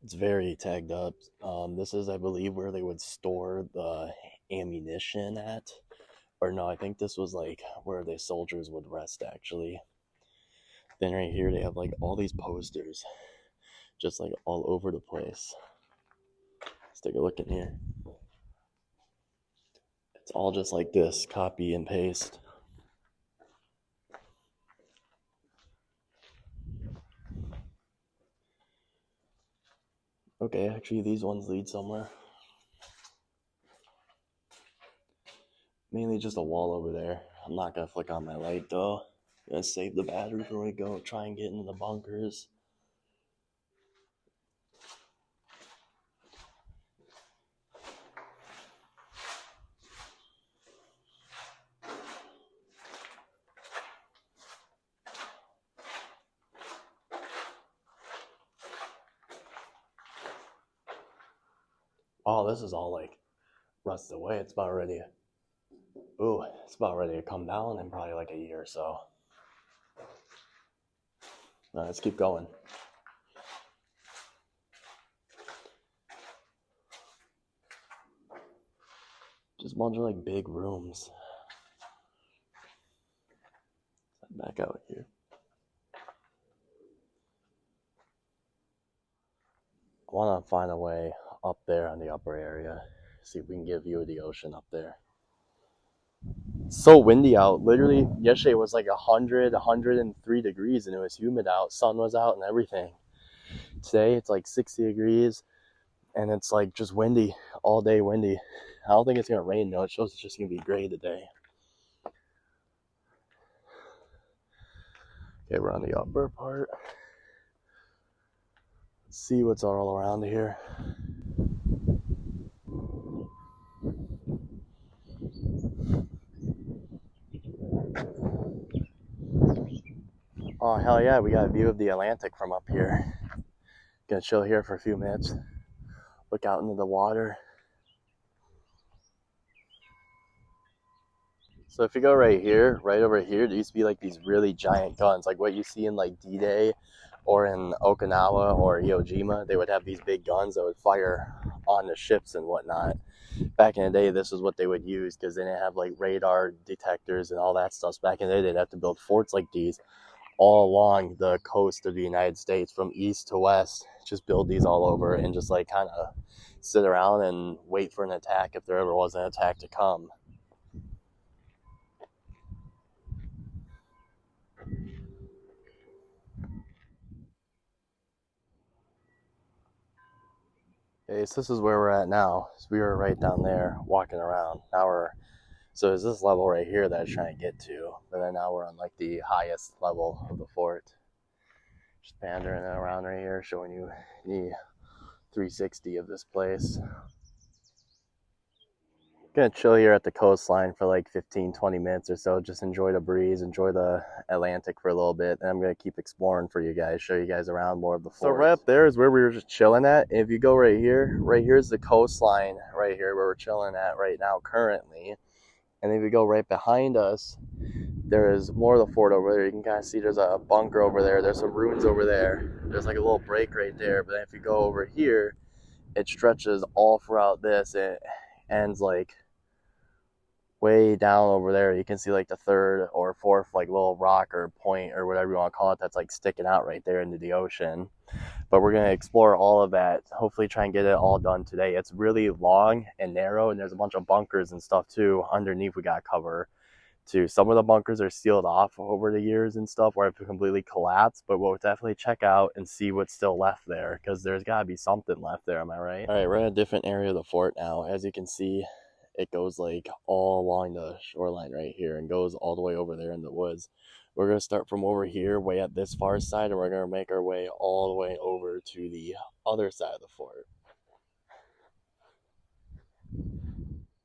It's very tagged up. This is, I believe, where they would store the ammunition at. Or no, I think this was like where the soldiers would rest actually. Then right here they have like all these posters just like all over the place. Let's take a look in here. It's all just like this, copy and paste. Okay, actually these ones lead somewhere. Mainly just a wall over there. I'm not gonna flick on my light though. I'm gonna save the battery for when we go try and get into the bunkers. Oh, this is all like rusted away. It's about ready. Ooh, it's about ready to come down in probably like a year or so. All right, let's keep going. Just a bunch of like big rooms. Back out here. I want to find a way up there on the upper area. See if we can get a view of the ocean up there. It's so windy out. Literally, yesterday was like 103 degrees and it was humid out. Sun was out and everything. Today it's like 60 degrees and it's like just windy, all day windy. I don't think it's going to rain though. It shows it's just going to be gray today. Okay, we're on the upper part. Let's see what's all around here. Oh, hell yeah, we got a view of the Atlantic from up here. Gonna chill here for a few minutes. Look out into the water. So if you go right here, right over here, there used to be like these really giant guns, like what you see in like D-Day or in Okinawa or Iwo Jima. They would have these big guns that would fire on the ships and whatnot. Back in the day, this is what they would use because they didn't have like radar detectors and all that stuff. So back in the day, they'd have to build forts like these all along the coast of the United States from east to west. Just build these all over and just like kind of sit around and wait for an attack if there ever was an attack to come. Okay, so this is where we're at now. So we were right down there walking around. So it's this level right here that I was trying to get to, but then now we're on like the highest level of the fort. Just pandering around right here, showing you the 360 of this place. Gonna chill here at the coastline for like 15-20 minutes or so. Just enjoy the breeze, enjoy the Atlantic for a little bit, and I'm gonna keep exploring for you guys, show you guys around more of the fort. So right up there is where we were just chilling at. If you go right here is the coastline right here where we're chilling at right now currently. And if you go right behind us, there is more of the fort over there. You can kind of see there's a bunker over there. There's some ruins over there. There's like a little break right there. But then if you go over here, it stretches all throughout this. It ends like way down over there. You can see like the third or fourth like little rock or point or whatever you want to call it that's like sticking out right there into the ocean. But we're going to explore all of that, hopefully try and get it all done today. It's really long and narrow, and there's a bunch of bunkers and stuff too underneath we got to cover too. Some of the bunkers are sealed off over the years and stuff where it completely collapsed, but we'll definitely check out and see what's still left there because there's got to be something left there. Am I right? All right, we're in a different area of the fort now. As you can see, it goes like all along the shoreline right here and goes all the way over there in the woods. We're going to start from over here way at this far side, and we're going to make our way all the way over to the other side of the fort.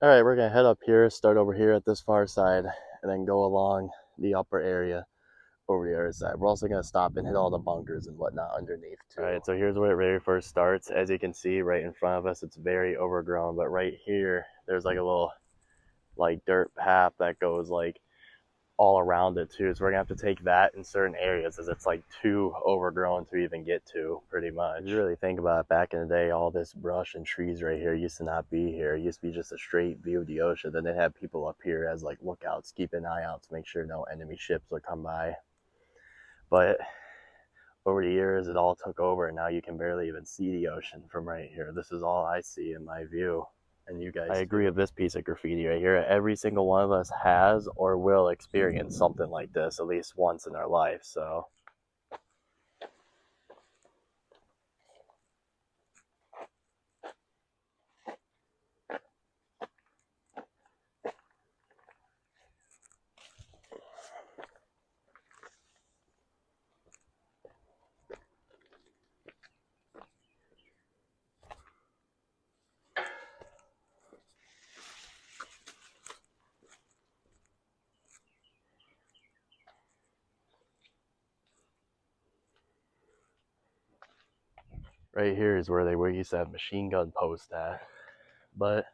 All right, we're going to head up here, start over here at this far side, and then go along the upper area over the other side. We're also going to stop and hit all the bunkers and whatnot underneath too. All right, so here's where it very first starts. As you can see right in front of us, it's very overgrown, but right here, there's like a little like dirt path that goes like all around it too. So we're gonna have to take that in certain areas as it's like too overgrown to even get to, pretty much. If you really think about it, back in the day, all this brush and trees right here used to not be here. It used to be just a straight view of the ocean. Then they had people up here as like lookouts, keep an eye out to make sure no enemy ships would come by. But over the years, it all took over, and now you can barely even see the ocean from right here. This is all I see in my view. And you guys, I agree with this piece of graffiti right here. Every single one of us has or will experience something like this at least once in our life. So right here is where they used to have machine gun posts at. But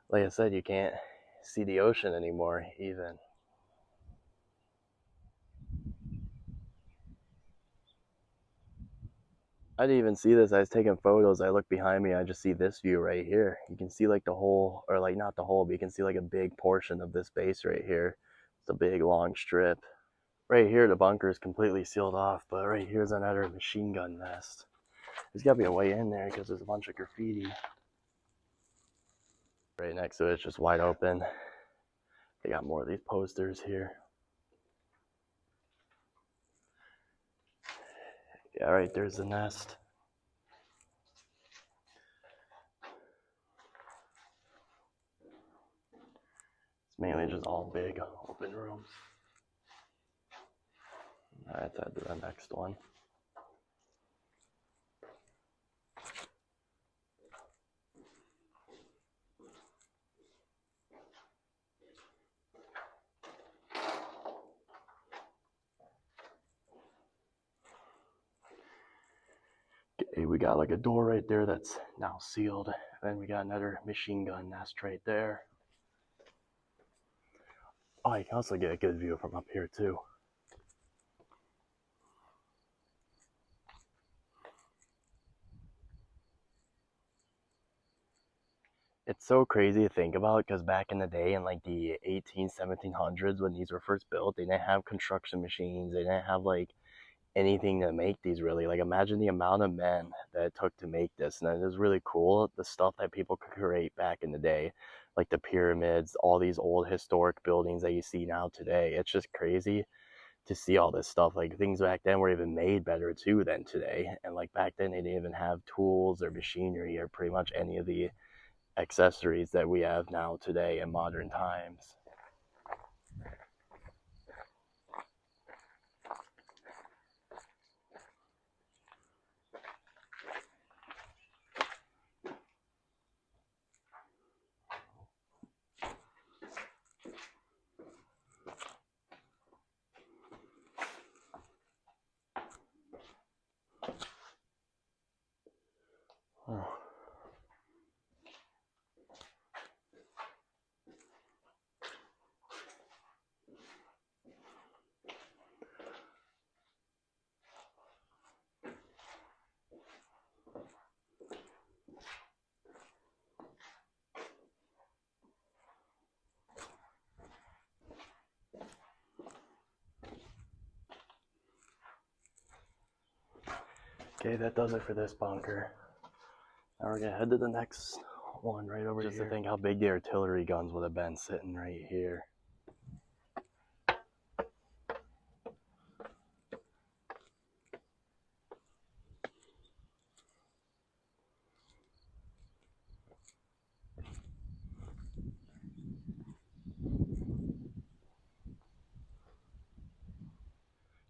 like I said, you can't see the ocean anymore even. I didn't even see this. I was taking photos. I look behind me. I just see this view right here. You can see like the whole, or like not the whole, but you can see like a big portion of this base right here. It's a big long strip. Right here, the bunker is completely sealed off, but right here's another machine gun nest. There's got to be a way in there because there's a bunch of graffiti. Right next to it, it's just wide open. They got more of these posters here. Yeah, right there's the nest. It's mainly just all big open rooms. Let's head to the next one. Okay, we got like a door right there that's now sealed. And then we got another machine gun nest right there. Oh, you can also get a good view from up here too. It's so crazy to think about because back in the day in like the 1700s when these were first built, they didn't have construction machines. They didn't have like anything to make these really. Like imagine the amount of men that it took to make this. And it was really cool, the stuff that people could create back in the day, like the pyramids, all these old historic buildings that you see now today. It's just crazy to see all this stuff. Like things back then were even made better too than today. And like back then they didn't even have tools or machinery or pretty much any of the accessories that we have now today in modern times. Oh. Okay, that does it for this bunker. Now we're gonna head to the next one right over here. Just to think how big the artillery guns would have been sitting right here.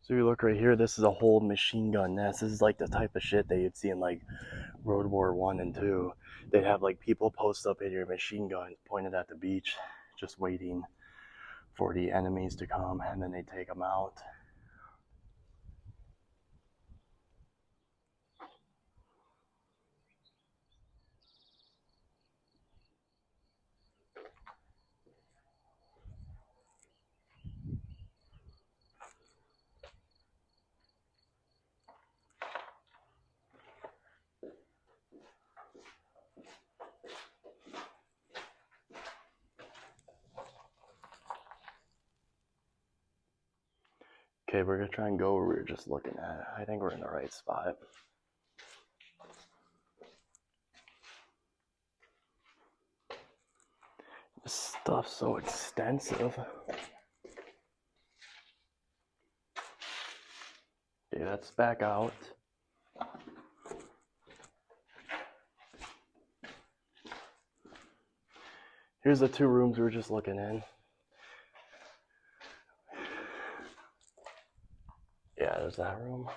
So you look right here, this is a whole machine gun nest. This is like the type of shit that you'd see in like World War I and II. They'd have like people post up in your machine guns pointed at the beach, just waiting for the enemies to come, and then they take them out. Okay, we're gonna try and go where we were just looking at. I think we're in the right spot. This stuff's so extensive. Okay, that's back out. Here's the 2 rooms we were just looking in. Yeah, there's that room.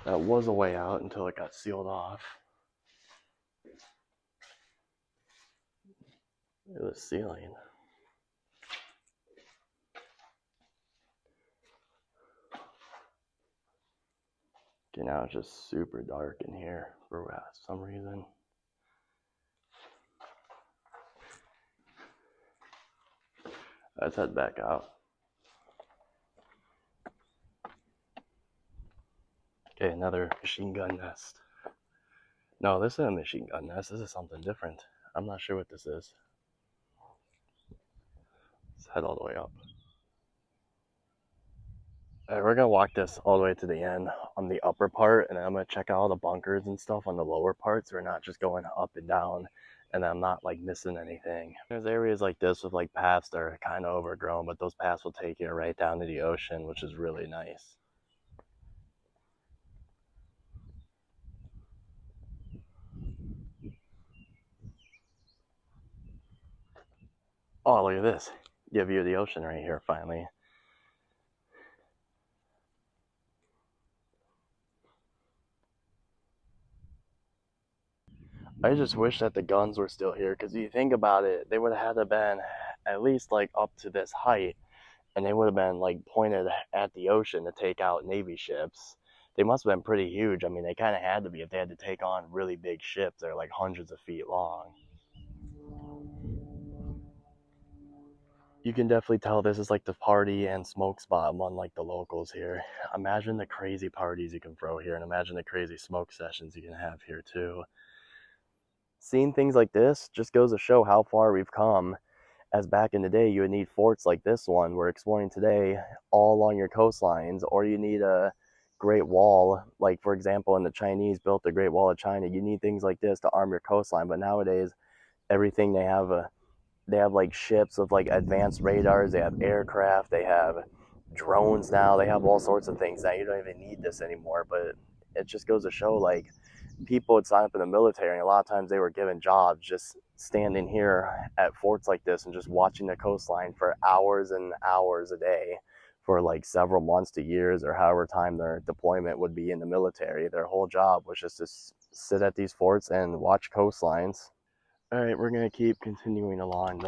That was a way out until it got sealed off. It was ceiling. Okay, now it's just super dark in here for some reason. Let's head back out. Okay, another machine gun nest. No, this isn't a machine gun nest. This is something different. I'm not sure what this is. Let's head all the way up. All right, we're gonna walk this all the way to the end on the upper part, and then I'm gonna check out all the bunkers and stuff on the lower parts. We're not just going up and down, and I'm not like missing anything. There's areas like this with like paths that are kind of overgrown, but those paths will take you right down to the ocean, which is really nice. Oh, look at this. Give you the ocean right here, finally. I just wish that the guns were still here, because if you think about it, they would have had to been at least like up to this height, and they would have been like pointed at the ocean to take out Navy ships. They must have been pretty huge. I mean, they kind of had to be if they had to take on really big ships. They're like hundreds of feet long. You can definitely tell this is like the party and smoke spot among like the locals here. Imagine the crazy parties you can throw here, and imagine the crazy smoke sessions you can have here too. Seeing things like this just goes to show how far we've come, as back in the day you would need forts like this one we're exploring today all along your coastlines, or you need a great wall, like for example when the Chinese built the Great Wall of China. You need things like this to arm your coastline, but nowadays everything they have like ships with like advanced radars, they have aircraft, they have drones now, they have all sorts of things now. You don't even need this anymore. But it just goes to show, like, people would sign up in the military, and a lot of times they were given jobs just standing here at forts like this and just watching the coastline for hours and hours a day for like several months to years, or however time their deployment would be in the military. Their whole job was just to sit at these forts and watch coastlines. All right, we're gonna keep continuing along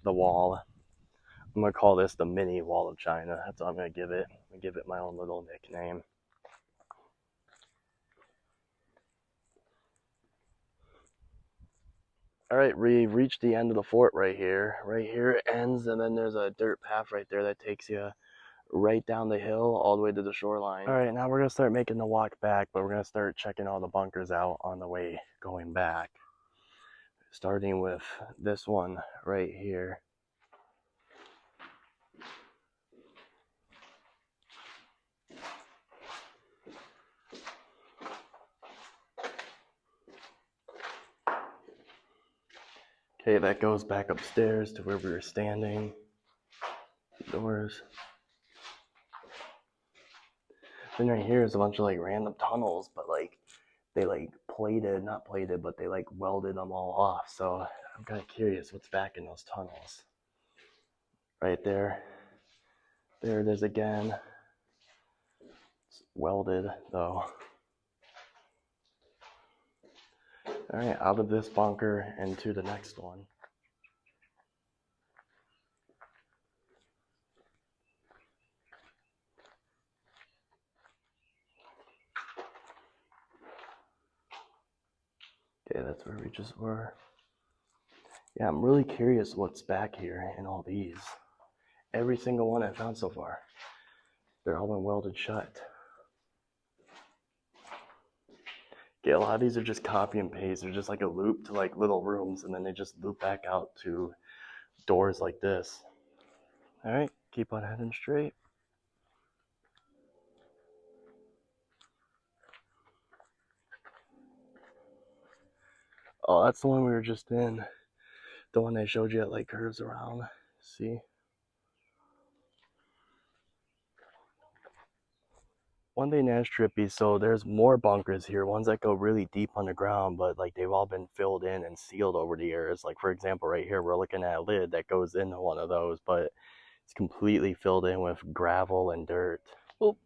the wall. I'm gonna call this the mini wall of China. That's what I'm gonna give it. I'm gonna give it my own little nickname. All right, we've reached the end of the fort right here. Right here it ends, and then there's a dirt path right there that takes you right down the hill all the way to the shoreline. All right, now we're gonna start making the walk back, but we're gonna start checking all the bunkers out on the way going back. Starting with this one right here. Okay, that goes back upstairs to where we were standing. Doors. Then right here is a bunch of like random tunnels, but like they like not plated, but they like welded them all off. So I'm kind of curious what's back in those tunnels. Right there. There it is again. It's welded though. All right, out of this bunker and to the next one. Okay, that's where we just were. Yeah, I'm really curious what's back here in all these. Every single one I've found so far, they're all been welded shut. Okay, a lot of these are just copy and paste. They're just like a loop to like little rooms, and then they just loop back out to doors like this. All right, keep on heading straight. Oh, that's the one we were just in. The one they showed you that like curves around. See? One thing that's trippy, so there's more bunkers here, ones that go really deep underground, but like they've all been filled in and sealed over the years. Like for example, right here, we're looking at a lid that goes into one of those, but it's completely filled in with gravel and dirt. Oop.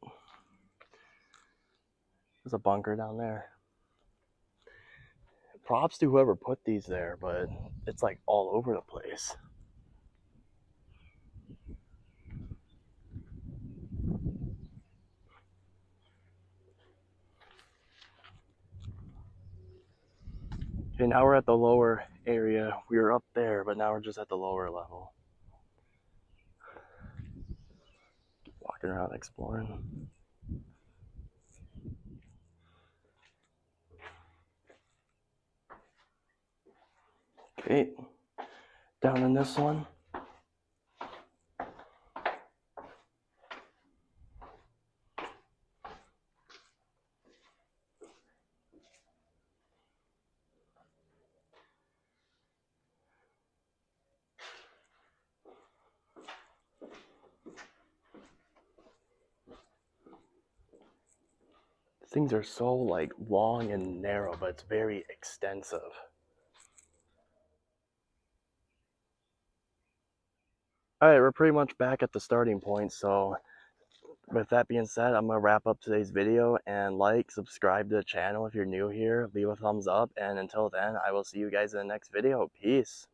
There's a bunker down there. Props to whoever put these there, but it's like all over the place. Okay, now we're at the lower area. We were up there, but now we're just at the lower level. Walking around exploring. Okay, down in this one. Things are so like long and narrow, but it's very extensive. All right, we're pretty much back at the starting point. So with that being said, I'm gonna wrap up today's video, and like, subscribe to the channel if you're new here, leave a thumbs up, and until then, I will see you guys in the next video. Peace.